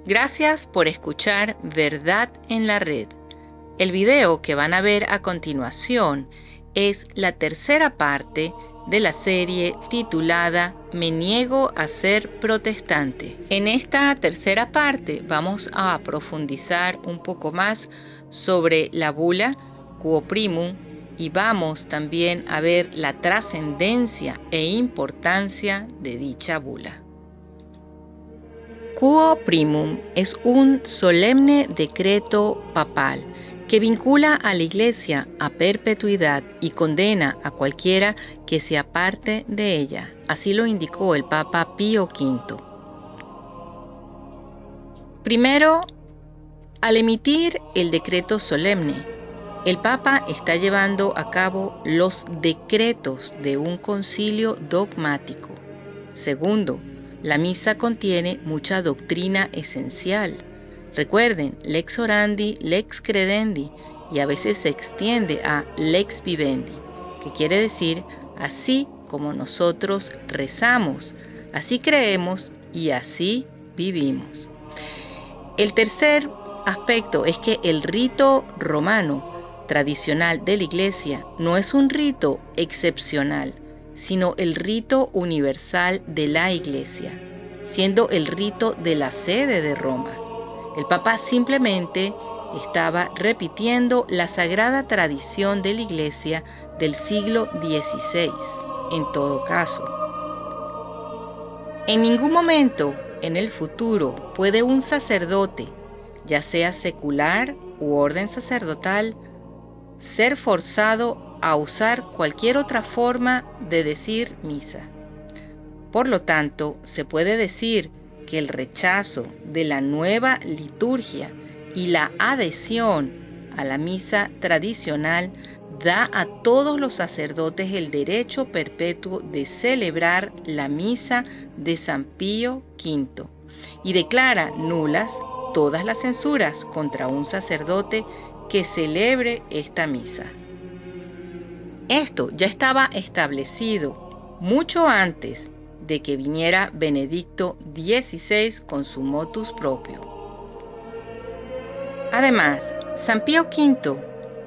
Gracias por escuchar Verdad en la Red. El video que van a ver a continuación es la tercera parte de la serie titulada Me niego a ser protestante. En esta tercera parte vamos a profundizar un poco más sobre la bula Quo Primum y vamos también a ver la trascendencia e importancia de dicha bula. Quo Primum es un solemne decreto papal que vincula a la Iglesia a perpetuidad y condena a cualquiera que se aparte de ella. Así lo indicó el Papa Pío V. Primero, al emitir el decreto solemne, el Papa está llevando a cabo los decretos de un concilio dogmático. Segundo, la misa contiene mucha doctrina esencial. Recuerden, lex orandi, lex credendi, y a veces se extiende a lex vivendi, que quiere decir así como nosotros rezamos, así creemos y así vivimos. El tercer aspecto es que el rito romano tradicional de la Iglesia no es un rito excepcional, sino el rito universal de la Iglesia, siendo el rito de la sede de Roma. El Papa simplemente estaba repitiendo la sagrada tradición de la Iglesia del siglo XVI, en todo caso. En ningún momento en el futuro puede un sacerdote, ya sea secular u orden sacerdotal, ser forzado a usar cualquier otra forma de decir misa. Por lo tanto, se puede decir que el rechazo de la nueva liturgia y la adhesión a la misa tradicional da a todos los sacerdotes el derecho perpetuo de celebrar la misa de San Pío V y declara nulas todas las censuras contra un sacerdote que celebre esta misa. Esto ya estaba establecido mucho antes de que viniera Benedicto XVI con su motus propio. Además, San Pío V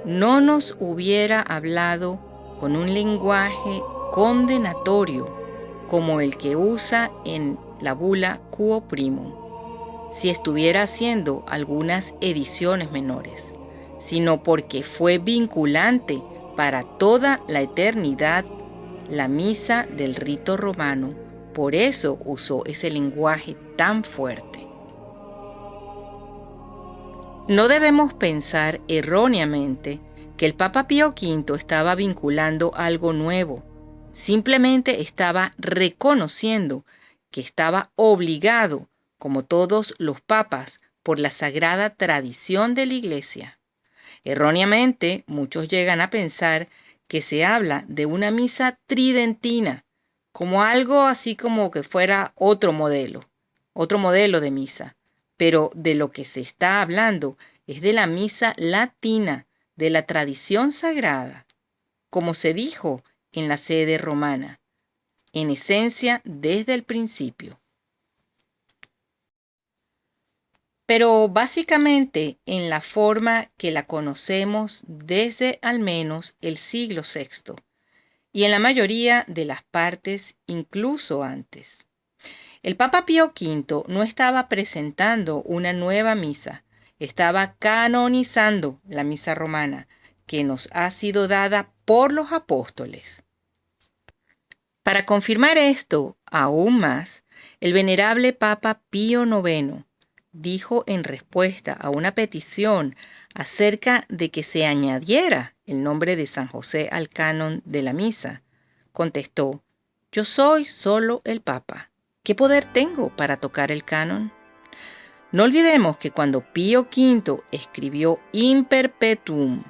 no nos hubiera hablado con un lenguaje condenatorio como el que usa en la bula Quo Primum, si estuviera haciendo algunas ediciones menores, sino porque fue vinculante para toda la eternidad la misa del rito romano. Por eso usó ese lenguaje tan fuerte. No debemos pensar erróneamente que el Papa Pío V estaba vinculando algo nuevo. Simplemente estaba reconociendo que estaba obligado, como todos los papas, por la sagrada tradición de la Iglesia. Erróneamente, muchos llegan a pensar que se habla de una misa tridentina, como algo así como que fuera otro modelo de misa. Pero de lo que se está hablando es de la misa latina, de la tradición sagrada, como se dijo en la sede romana, en esencia desde el principio. Pero básicamente en la forma que la conocemos desde al menos el siglo VI, y en la mayoría de las partes incluso antes. El Papa Pío V no estaba presentando una nueva misa, estaba canonizando la misa romana, que nos ha sido dada por los apóstoles. Para confirmar esto aún más, el venerable Papa Pío IX dijo en respuesta a una petición acerca de que se añadiera el nombre de San José al canon de la misa, contestó: «Yo soy solo el Papa. ¿Qué poder tengo para tocar el canon?». No olvidemos que cuando Pío V escribió In Perpetuum,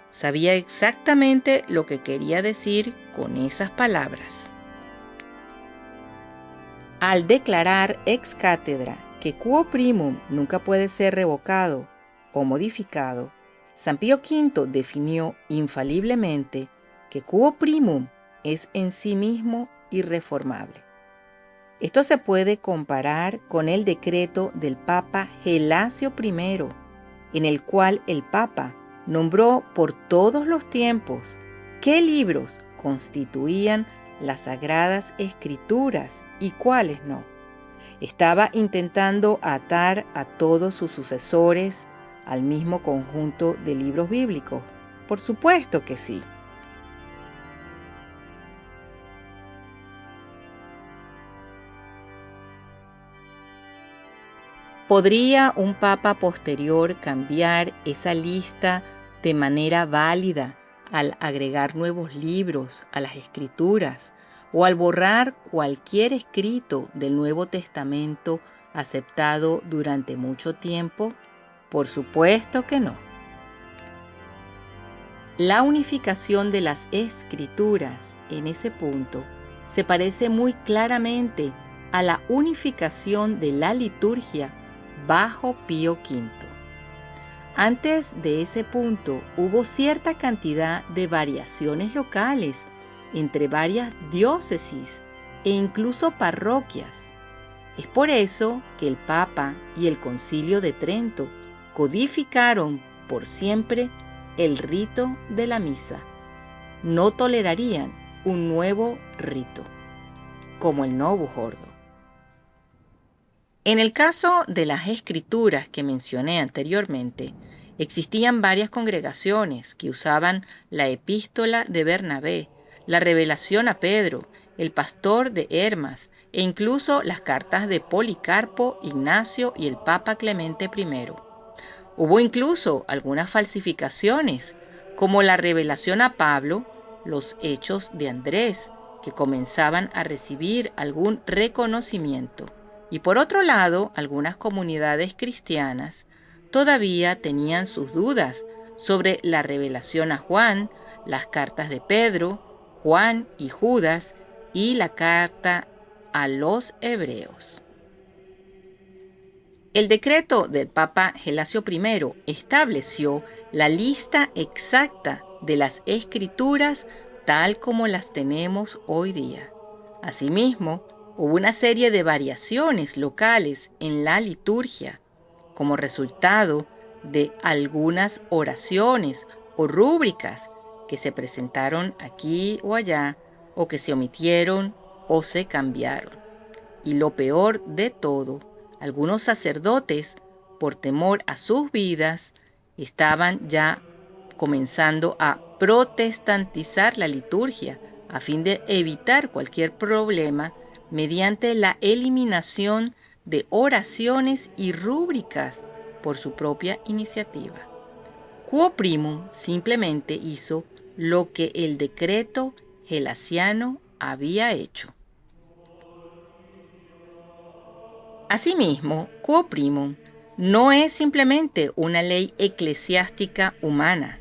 sabía exactamente lo que quería decir con esas palabras. Al declarar ex cátedra que Quo Primum nunca puede ser revocado o modificado, San Pío V definió infaliblemente que Quo Primum es en sí mismo irreformable. Esto se puede comparar con el decreto del Papa Gelasio I, en el cual el Papa nombró por todos los tiempos qué libros constituían las Sagradas Escrituras y cuáles no. Estaba intentando atar a todos sus sucesores al mismo conjunto de libros bíblicos. Por supuesto que sí. ¿Podría un papa posterior cambiar esa lista de manera válida al agregar nuevos libros a las Escrituras o al borrar cualquier escrito del Nuevo Testamento aceptado durante mucho tiempo? Por supuesto que no. La unificación de las Escrituras en ese punto se parece muy claramente a la unificación de la liturgia bajo Pío V. Antes de ese punto hubo cierta cantidad de variaciones locales entre varias diócesis e incluso parroquias. Es por eso que el Papa y el Concilio de Trento codificaron por siempre el rito de la misa. No tolerarían un nuevo rito, como el Novus Ordo. En el caso de las escrituras que mencioné anteriormente, existían varias congregaciones que usaban la epístola de Bernabé, la revelación a Pedro, el pastor de Hermas e incluso las cartas de Policarpo, Ignacio y el Papa Clemente I. Hubo incluso algunas falsificaciones, como la revelación a Pablo, los hechos de Andrés, que comenzaban a recibir algún reconocimiento. Y por otro lado, algunas comunidades cristianas todavía tenían sus dudas sobre la revelación a Juan, las cartas de Pedro, Juan y Judas y la carta a los hebreos. El decreto del Papa Gelasio I estableció la lista exacta de las escrituras tal como las tenemos hoy día. Asimismo, hubo una serie de variaciones locales en la liturgia, como resultado de algunas oraciones o rúbricas que se presentaron aquí o allá, o que se omitieron o se cambiaron. Y lo peor de todo, algunos sacerdotes, por temor a sus vidas, estaban ya comenzando a protestantizar la liturgia a fin de evitar cualquier problema mediante la eliminación de oraciones y rúbricas por su propia iniciativa. Quo Primum simplemente hizo lo que el decreto gelasiano había hecho. Asimismo, Quo Primum no es simplemente una ley eclesiástica humana,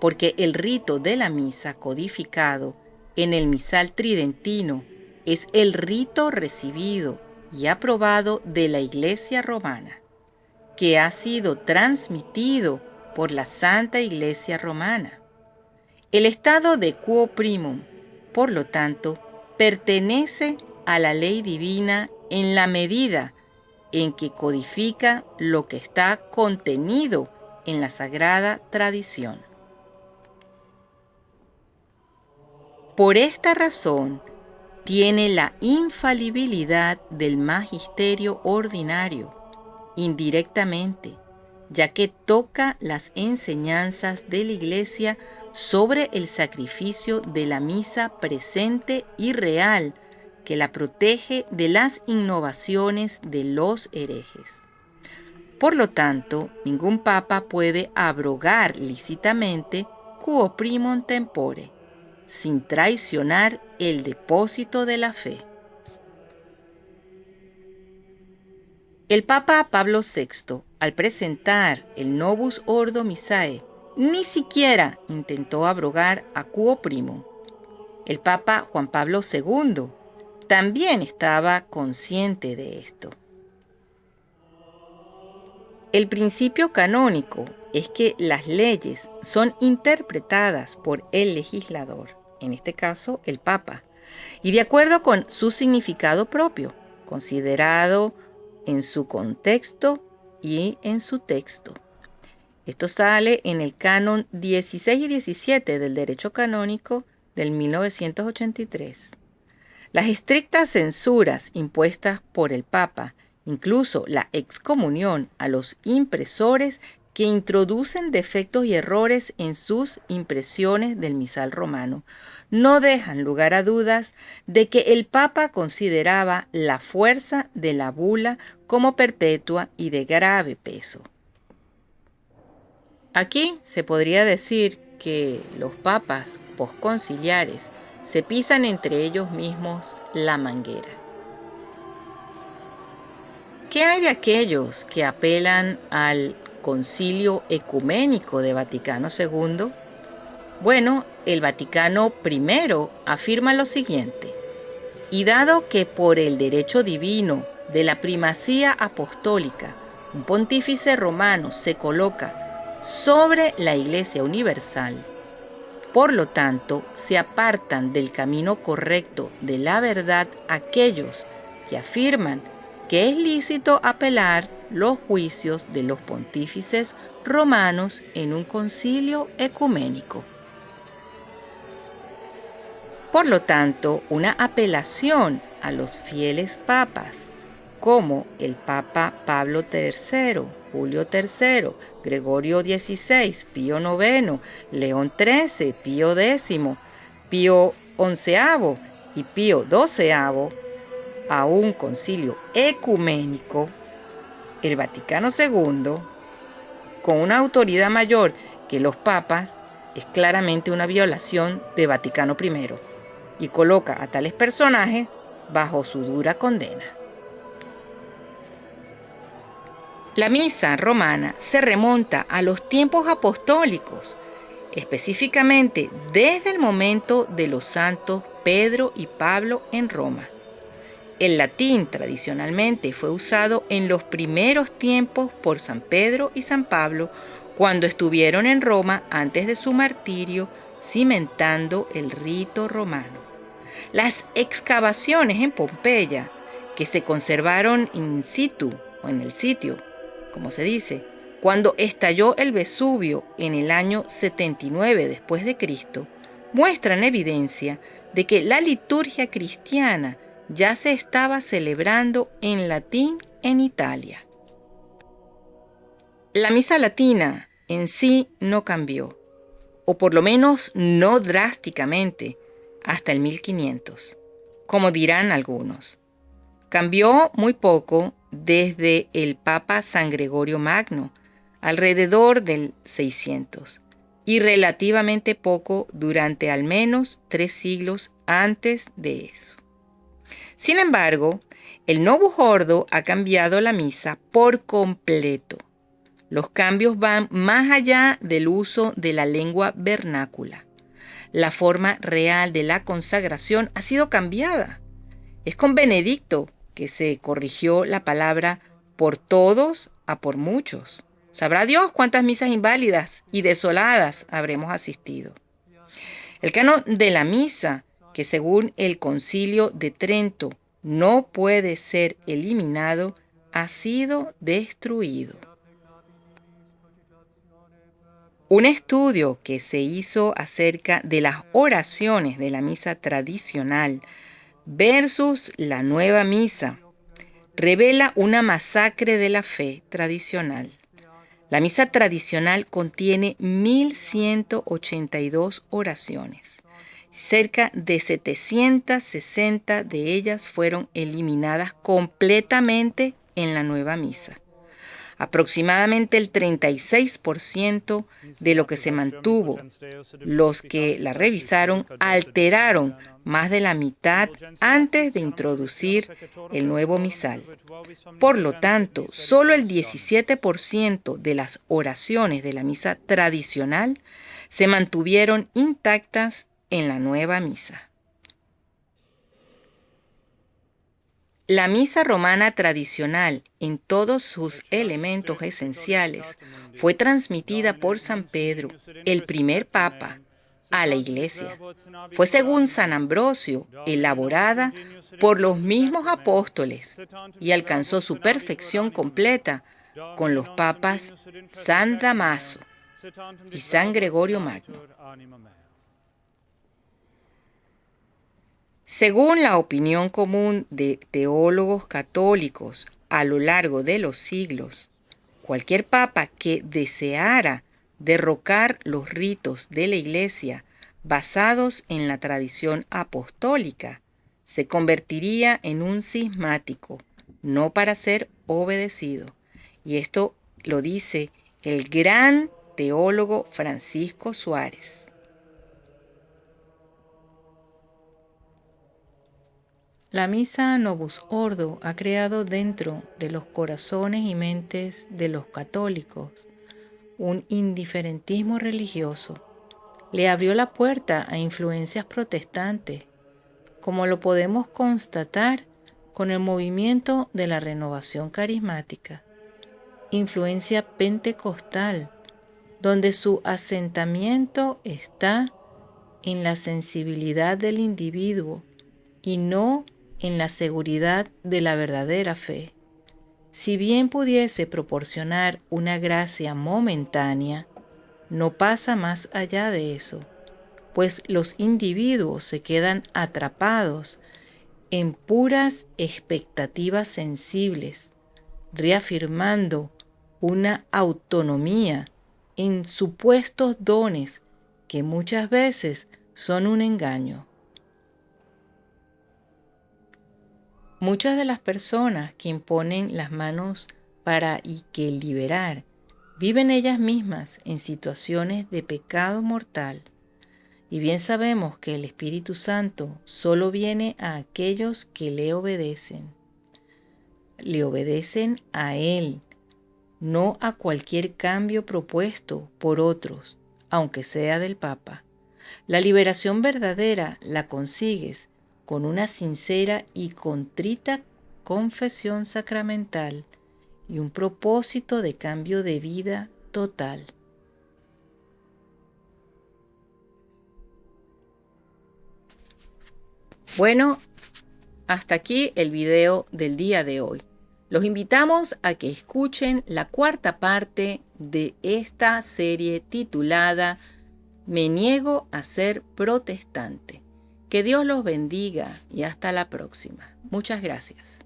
porque el rito de la misa codificado en el misal tridentino es el rito recibido y aprobado de la Iglesia romana, que ha sido transmitido por la Santa Iglesia romana. El estado de Quo Primum, por lo tanto, pertenece a la ley divina en la medida en que codifica lo que está contenido en la sagrada tradición. Por esta razón, tiene la infalibilidad del magisterio ordinario, indirectamente, ya que toca las enseñanzas de la Iglesia sobre el sacrificio de la misa presente y real, que la protege de las innovaciones de los herejes. Por lo tanto, ningún papa puede abrogar lícitamente Quo Primum Tempore, sin traicionar el depósito de la fe. El Papa Pablo VI, al presentar el Novus Ordo Missae, ni siquiera intentó abrogar a Quo Primum. El Papa Juan Pablo II también estaba consciente de esto. El principio canónico es que las leyes son interpretadas por el legislador, en este caso el Papa, y de acuerdo con su significado propio. considerado en su contexto y en su texto. Esto sale en el canon 16 y 17 del derecho canónico del 1983. Las estrictas censuras impuestas por el Papa, incluso la excomunión a los impresores que introducen defectos y errores en sus impresiones del misal romano, no dejan lugar a dudas de que el Papa consideraba la fuerza de la bula como perpetua y de grave peso. Aquí se podría decir que los papas posconciliares se pisan entre ellos mismos la manguera. ¿Qué hay de aquellos que apelan al Concilio Ecuménico de Vaticano II? Bueno, el Vaticano I afirma lo siguiente: y dado que por el derecho divino de la primacía apostólica, un pontífice romano se coloca sobre la Iglesia universal, por lo tanto, se apartan del camino correcto de la verdad aquellos que afirman que es lícito apelar los juicios de los pontífices romanos en un concilio ecuménico. Por lo tanto, una apelación a los fieles papas, como el Papa Pablo III, Julio III, Gregorio XVI, Pío IX, León XIII, Pío X, Pío XI y Pío XII, a un concilio ecuménico, el Vaticano II, con una autoridad mayor que los papas, es claramente una violación de Vaticano I y coloca a tales personajes bajo su dura condena. La misa romana se remonta a los tiempos apostólicos, específicamente desde el momento de los santos Pedro y Pablo en Roma. El latín tradicionalmente fue usado en los primeros tiempos por San Pedro y San Pablo cuando estuvieron en Roma antes de su martirio, cimentando el rito romano. Las excavaciones en Pompeya, que se conservaron in situ o en el sitio, como se dice, cuando estalló el Vesubio en el año 79 después de Cristo, muestran evidencia de que la liturgia cristiana ya se estaba celebrando en latín en Italia. La misa latina en sí no cambió, o por lo menos no drásticamente, hasta el 1500, como dirán algunos. Cambió muy poco desde el Papa San Gregorio Magno, alrededor del 600, y relativamente poco durante al menos 3 siglos antes de eso. Sin embargo, el Novus Ordo ha cambiado la misa por completo. Los cambios van más allá del uso de la lengua vernácula. La forma real de la consagración ha sido cambiada. Es con Benedicto que se corrigió la palabra por todos a por muchos. Sabrá Dios cuántas misas inválidas y desoladas habremos asistido. El canon de la misa, que según el Concilio de Trento no puede ser eliminado, ha sido destruido. Un estudio que se hizo acerca de las oraciones de la misa tradicional versus la nueva misa revela una masacre de la fe tradicional. La misa tradicional contiene 1182 oraciones. Cerca de 760 de ellas fueron eliminadas completamente en la nueva misa. Aproximadamente el 36% de lo que se mantuvo. Los que la revisaron alteraron más de la mitad antes de introducir el nuevo misal. Por lo tanto, solo el 17% de las oraciones de la misa tradicional se mantuvieron intactas en la nueva misa. La misa romana tradicional, en todos sus elementos esenciales, fue transmitida por San Pedro, el primer papa, a la Iglesia. Fue, según San Ambrosio, elaborada por los mismos apóstoles y alcanzó su perfección completa con los papas San Damaso y San Gregorio Magno. Según la opinión común de teólogos católicos a lo largo de los siglos, cualquier papa que deseara derrocar los ritos de la Iglesia basados en la tradición apostólica se convertiría en un cismático, no para ser obedecido. Y esto lo dice el gran teólogo Francisco Suárez. La misa Novus Ordo ha creado dentro de los corazones y mentes de los católicos un indiferentismo religioso. Le abrió la puerta a influencias protestantes, como lo podemos constatar con el movimiento de la renovación carismática, influencia pentecostal, donde su asentamiento está en la sensibilidad del individuo y no en la seguridad de la verdadera fe. Si bien pudiese proporcionar una gracia momentánea, no pasa más allá de eso, pues los individuos se quedan atrapados en puras expectativas sensibles, reafirmando una autonomía en supuestos dones que muchas veces son un engaño. Muchas de las personas que imponen las manos para y que liberar viven ellas mismas en situaciones de pecado mortal. Y bien sabemos que el Espíritu Santo solo viene a aquellos que le obedecen. Le obedecen a Él, no a cualquier cambio propuesto por otros, aunque sea del Papa. La liberación verdadera la consigues con una sincera y contrita confesión sacramental y un propósito de cambio de vida total. Bueno, hasta aquí el video del día de hoy. Los invitamos a que escuchen la cuarta parte de esta serie titulada Me niego a ser protestante. Que Dios los bendiga y hasta la próxima. Muchas gracias.